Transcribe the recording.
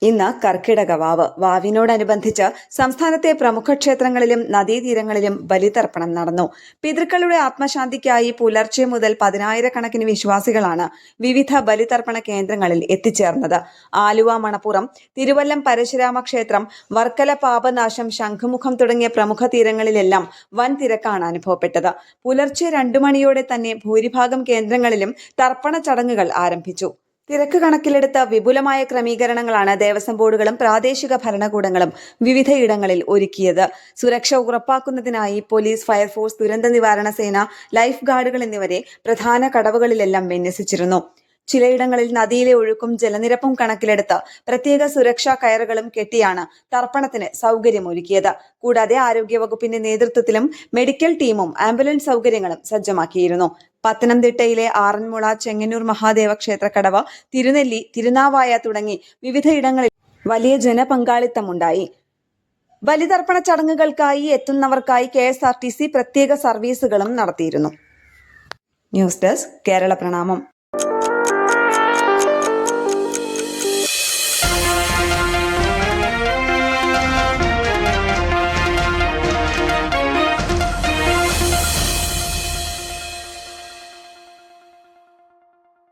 ഇന്ന് കർക്കിടക വാവ്. വാവിനോടനുബന്ധിച്ച് സംസ്ഥാനത്തെ പ്രമുഖ ക്ഷേത്രങ്ങളിലും നദീതീരങ്ങളിലും ബലിതർപ്പണം നടന്നു. പിതൃക്കളുടെ ആത്മശാന്തിക്കായി പുലർച്ചെ മുതൽ 10,000-കണക്കിന് വിശ്വാസികളാണ് വിവിധ ബലിതർപ്പണ കേന്ദ്രങ്ങളിൽ എത്തിച്ചേർന്നത്. ആലുവ മണപ്പുറം, തിരുവല്ലം പരശുരാമ ക്ഷേത്രം, വർക്കല പാപനാശം, ശംഖുമുഖം തുടങ്ങിയ പ്രമുഖ തീരങ്ങളിലെല്ലാം വൻ തിരക്കാണ് അനുഭവപ്പെട്ടത്. പുലർച്ചെ 2 മണിയോടെ തന്നെ ഭൂരിഭാഗം കേന്ദ്രങ്ങളിലും തർപ്പണ ചടങ്ങുകൾ ആരംഭിച്ചു. തിരക്ക് കണക്കിലെടുത്ത വിപുലമായ ക്രമീകരണങ്ങളാണ് ദേവസ്വം ബോർഡുകളും പ്രാദേശിക ഭരണകൂടങ്ങളും വിവിധയിടങ്ങളിൽ ഒരുക്കിയത്. സുരക്ഷ ഉറപ്പാക്കുന്നതിനായി പോലീസ്, ഫയർഫോഴ്സ്, ദുരന്ത നിവാരണ സേന, ലൈഫ് ഗാർഡുകൾ എന്നിവരെ പ്രധാന കടവുകളിലെല്ലാം വിന്യസിച്ചിരുന്നു. ചിലയിടങ്ങളിൽ നദിയിലെ ഒഴുക്കും ജലനിരപ്പും കണക്കിലെടുത്ത് പ്രത്യേക സുരക്ഷാ കയറുകളും കെട്ടിയാണ് തർപ്പണത്തിന് സൗകര്യമൊരുക്കിയത്. കൂടാതെ ആരോഗ്യവകുപ്പിന്റെ നേതൃത്വത്തിലും മെഡിക്കൽ ടീമും ആംബുലൻസ് സൗകര്യങ്ങളും സജ്ജമാക്കിയിരുന്നു. പത്തനംതിട്ടയിലെ ആറന്മുള, ചെങ്ങന്നൂർ മഹാദേവ ക്ഷേത്രക്കടവ്, തിരുനെല്ലി, തിരുനാവായ തുടങ്ങി വിവിധയിടങ്ങളിൽ വലിയ ജനപങ്കാളിത്തമുണ്ടായി. ബലിതർപ്പണ ചടങ്ങുകൾക്കായി എത്തുന്നവർക്കായി KSRTC പ്രത്യേക സർവീസുകളും നടത്തിയിരുന്നു. ന്യൂസ് ഡെസ്ക്, കേരള പ്രണാമം.